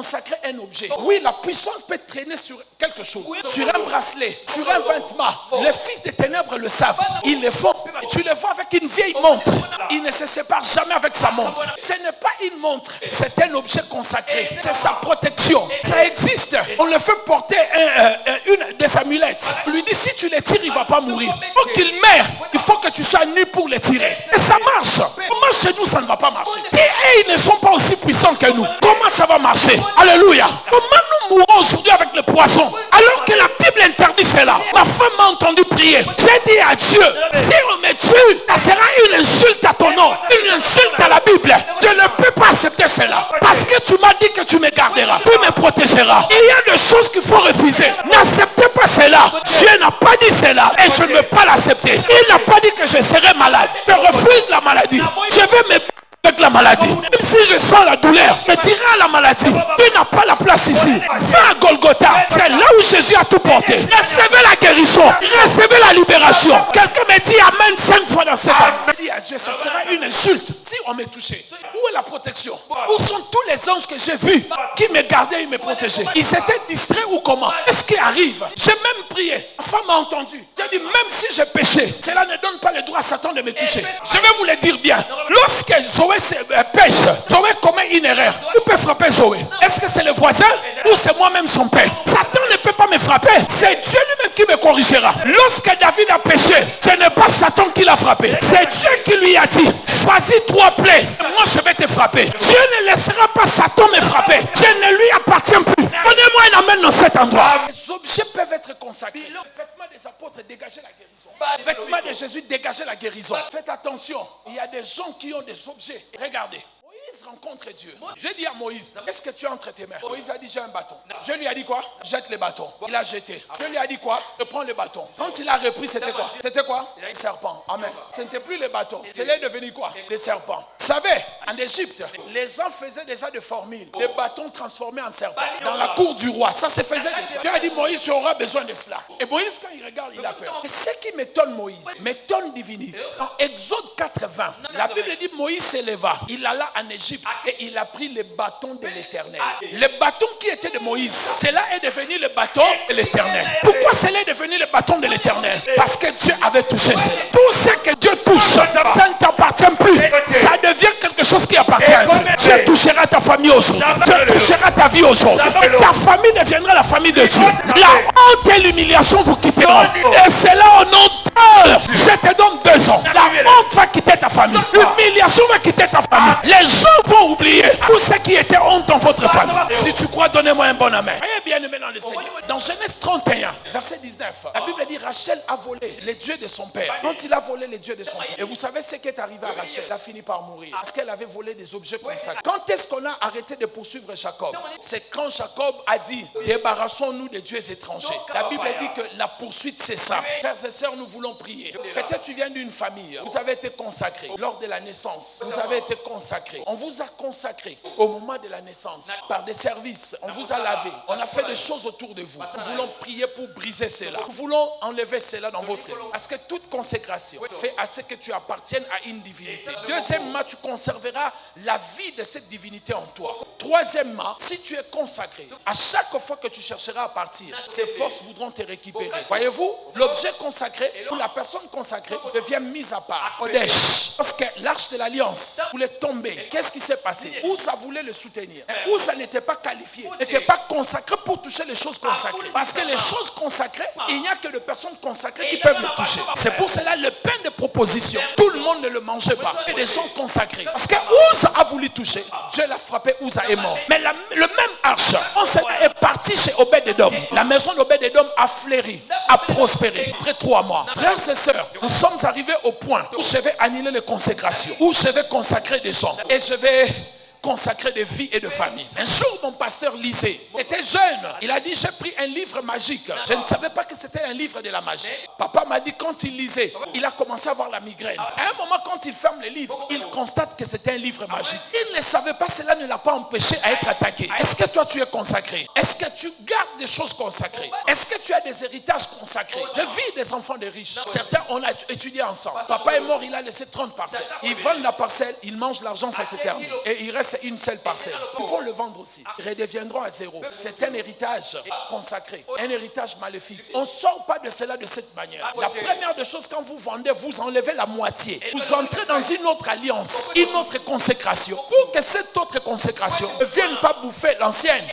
consacrer un objet. Oui, la puissance peut traîner sur quelque chose, sur un bracelet, sur un vêtement. Les fils des ténèbres le savent. Ils le font. Et tu le vois avec une vieille montre. Il ne se sépare jamais avec sa montre. Ce n'est pas une montre, c'est un objet consacré. C'est sa protection. Ça existe. On le fait porter une des amulettes. On lui dit si tu les tires, il ne va pas mourir. Pour qu'il meure, il faut que tu sois nu pour les tirer. Et ça marche. Comment chez nous ça ne va pas marcher? Et ils ne sont pas aussi puissants que nous. Comment ça va marcher? Alléluia. Comment nous mourons aujourd'hui avec le poison alors que la Bible interdit cela? Ma femme m'a entendu prier. J'ai dit à Dieu, si on me tue, ça sera une insulte à ton nom, une insulte à la Bible. Je ne peux pas accepter cela. Parce que tu m'as dit que tu me garderas, tu me protégeras. Et il y a des choses qu'il faut refuser. N'acceptez pas cela. Dieu n'a pas dit cela et je ne veux pas l'accepter. Il n'a pas dit que je serai malade. Je refuse la maladie. Je vais me avec la maladie. Même si je sens la douleur, je dirai à la maladie, tu n'as pas la place ici. Va à Golgotha. C'est là où Jésus a tout porté. Recevez la guérison. Recevez la libération. Quelqu'un me dit Amen 5 fois dans cette année. Je dis à Dieu, ça sera une insulte si on m'est touché. Où est la protection? Où sont tous les anges que j'ai vus qui me gardaient et me protégeaient? Ils étaient distraits ou comment? Qu'est-ce qui arrive? J'ai même prié. Ma femme m'a entendu. J'ai dit, même si j'ai péché, cela ne donne pas le droit à Satan de me toucher. Je vais vous le dire bien. Lorsque Zoé pêche, Zoé commet une erreur. Qui peut frapper Zoé? Est-ce que c'est le voisin ou c'est moi-même son père? Satan ne peut pas me frapper. C'est Dieu lui-même qui me corrigera. Lorsque David a péché, ce n'est pas Satan qui l'a frappé. C'est Dieu qui lui a dit, choisis 3 plaies. Moi je vais te frapper. Dieu ne laissera pas Satan me frapper. Je ne lui appartiens plus. Donnez-moi un amen dans cet endroit. Les objets peuvent être consacrés. Le vêtement des apôtres, dégagez la guérison. Le vêtement de Jésus, dégagez la guérison. Faites attention. Il y a des gens qui ont des objets. Regardez. Moïse rencontre Dieu. J'ai dit à Moïse, est-ce que tu as entre tes mains? Moïse a dit, j'ai un bâton. Je lui ai dit quoi? Jette le bâton. Il a jeté. Je lui ai dit quoi? Je prends le bâton. Quand il a repris, c'était quoi? C'était quoi? Le serpent. Amen. Ce n'était plus le bâton. C'est là devenu quoi? Le serpent. Vous savez, en Égypte, les gens faisaient déjà des formules. Des bâtons transformés en serpent. Dans la cour du roi. Ça se faisait déjà. Dieu a dit, Moïse, tu auras besoin de cela. Et Moïse, quand il regarde, il a peur. Et ce qui m'étonne Moïse, m'étonne divinité. Dans Exode 80, la Bible dit, Moïse s'éleva. Il alla en Égypte et il a pris le bâton de l'Éternel. Le bâton qui était de Moïse, cela est devenu le bâton de l'Éternel. Pourquoi cela est devenu le bâton de l'Éternel? Parce que Dieu avait touché cela. Tout ce que Dieu touche, ça ne t'appartient plus. Ça devient quelque chose qui appartient à Dieu. Dieu touchera ta famille aujourd'hui. Dieu touchera ta vie aujourd'hui. Et ta famille deviendra la famille de Dieu. La honte et l'humiliation vous quitteront. Et c'est là au nom de Dieu. Je te donne 2 ans. La honte va quitter ta famille. L'humiliation va quitter ta famille. Les gens vont oublier tout ce qui était honte dans votre famille. Si tu crois, donnez-moi un bon amen. Soyez bien aimé dans le Seigneur. Dans Genèse 31, verset 19, la Bible dit Rachel a volé les dieux de son père. Quand il a volé les dieux de son père, et vous savez ce qui est arrivé à Rachel? Elle a fini par mourir parce qu'elle avait volé des objets consacrés. Quand est-ce qu'on a arrêté de poursuivre Jacob? C'est quand Jacob a dit débarrassons-nous des dieux étrangers. La Bible dit que la poursuite c'est ça. Frères et sœurs, nous voulons prier. Peut-être tu viens d'une famille, vous avez été consacré lors de la naissance, vous avez été consacré. On vous a consacré au moment de la naissance par des services. On vous a lavé. On a fait des choses autour de vous. Nous voulons prier pour briser cela. Nous voulons enlever cela dans votre vie. Parce que toute consécration fait à ce que tu appartiennes à une divinité. Deuxièmement, tu conserveras la vie de cette divinité en toi. Troisièmement, si tu es consacré, à chaque fois que tu chercheras à partir, ces forces voudront te récupérer. Voyez-vous, l'objet consacré ou la personne consacrée devient mise à part. Kodesh. Parce que l'arche de l'alliance voulait tomber. Qu'est-ce qui s'est passé? Où ça voulait le soutenir, où ça n'était pas qualifié, n'était pas consacré pour toucher les choses consacrées. Parce que les choses consacrées, il n'y a que les personnes consacrées qui peuvent les toucher. C'est pour cela le pain de proposition, tout le monde ne le mangeait pas. Et des gens consacrés. Parce que Uza a voulu toucher, Dieu l'a frappé, Uza est mort. Mais le même arche, on est parti chez Obed-Edom. La maison d'Obed-Edom a fleuri, a prospéré. Après 3 mois, frères et sœurs, nous sommes arrivés au point où je vais annuler les consécrations, où je vais consacrer des gens et je vais consacré de vie et de famille. Un jour, mon pasteur lisait. Il était jeune. Il a dit, j'ai pris un livre magique. Je ne savais pas que c'était un livre de la magie. Papa m'a dit, quand il lisait, il a commencé à avoir la migraine. À un moment, quand il ferme le livre, il constate que c'était un livre magique. Il ne savait pas, cela ne l'a pas empêché à être attaqué. Est-ce que toi, tu es consacré? Est-ce que tu gardes des choses consacrées? Est-ce que tu as des héritages consacrés? Je vis des enfants de riches. Certains, on a étudié ensemble. Papa est mort, il a laissé 30 parcelles. Ils vendent la parcelle, ils mangent l'argent, ça s'éternise. Et il reste une seule parcelle. Ils vont le vendre aussi. Ils redeviendront à zéro. C'est un héritage consacré, un héritage maléfique. On ne sort pas de cela de cette manière. La première des choses, quand vous vendez, vous enlevez la moitié. Vous entrez dans une autre alliance, une autre consécration. Pour que cette autre consécration ne vienne pas bouffer l'ancienne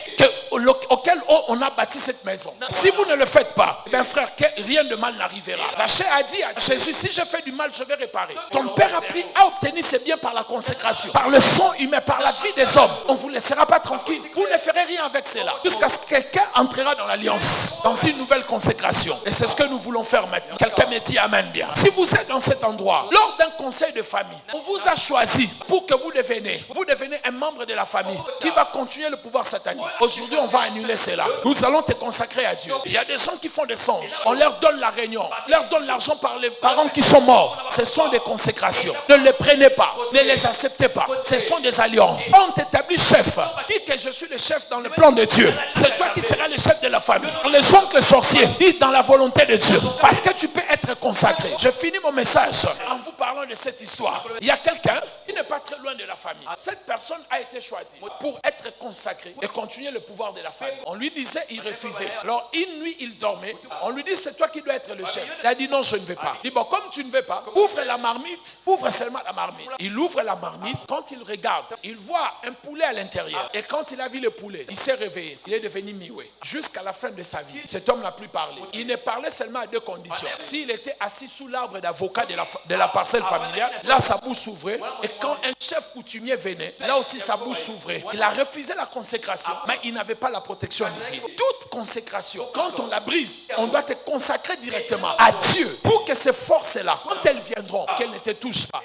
auquel on a bâti cette maison. Si vous ne le faites pas, bien frère, rien de mal n'arrivera. Zachée a dit à Jésus, si je fais du mal, je vais réparer. Ton père a obtenu ses biens par la consécration, par le sang humain, par la vie des hommes. On ne vous laissera pas tranquille. Vous ne ferez rien avec cela. Jusqu'à ce que quelqu'un entrera dans l'alliance, dans une nouvelle consécration. Et c'est ce que nous voulons faire maintenant. Quelqu'un me dit amen bien. Si vous êtes dans cet endroit, lors d'un conseil de famille, on vous a choisi pour que vous devenez un membre de la famille qui va continuer le pouvoir satanique. Aujourd'hui, on va annuler cela. Nous allons te consacrer à Dieu. Il y a des gens qui font des songes. On leur donne la réunion. On leur donne l'argent par les parents qui sont morts. Ce sont des consécrations. Ne les prenez pas. Ne les acceptez pas. Ce sont des alliances. On t'établit chef. Dis que je suis le chef dans le plan de Dieu. C'est toi qui seras le chef de la famille. Les oncles sorciers, dis dans la volonté de Dieu. Parce que tu peux être consacré. Je finis mon message en vous parlant de cette histoire. Il y a quelqu'un qui n'est pas très loin de la famille. Cette personne a été choisie pour être consacré et continuer le pouvoir de la famille. On lui disait, il refusait. Alors une nuit, il dormait. On lui dit, c'est toi qui dois être le chef. Il a dit, non, je ne vais pas. Il dit, bon, comme tu ne veux pas, ouvre la marmite. Ouvre seulement la marmite. Il ouvre la marmite. Quand il regarde, il voit un poulet à l'intérieur. Et quand il a vu le poulet, il s'est réveillé. Il est devenu mioué. Jusqu'à la fin de sa vie, cet homme n'a plus parlé. Il ne parlait seulement à deux conditions. S'il était assis sous l'arbre d'avocat de la parcelle familiale, là, sa bouche s'ouvrait. Et quand un chef coutumier venait, là aussi, sa bouche s'ouvrait. Il a refusé la consécration, mais il n'avait pas la protection divine. Toute consécration, quand on la brise, on doit te consacrer directement à Dieu pour que ces forces-là, quand elles viendront, qu'elles ne te touchent pas.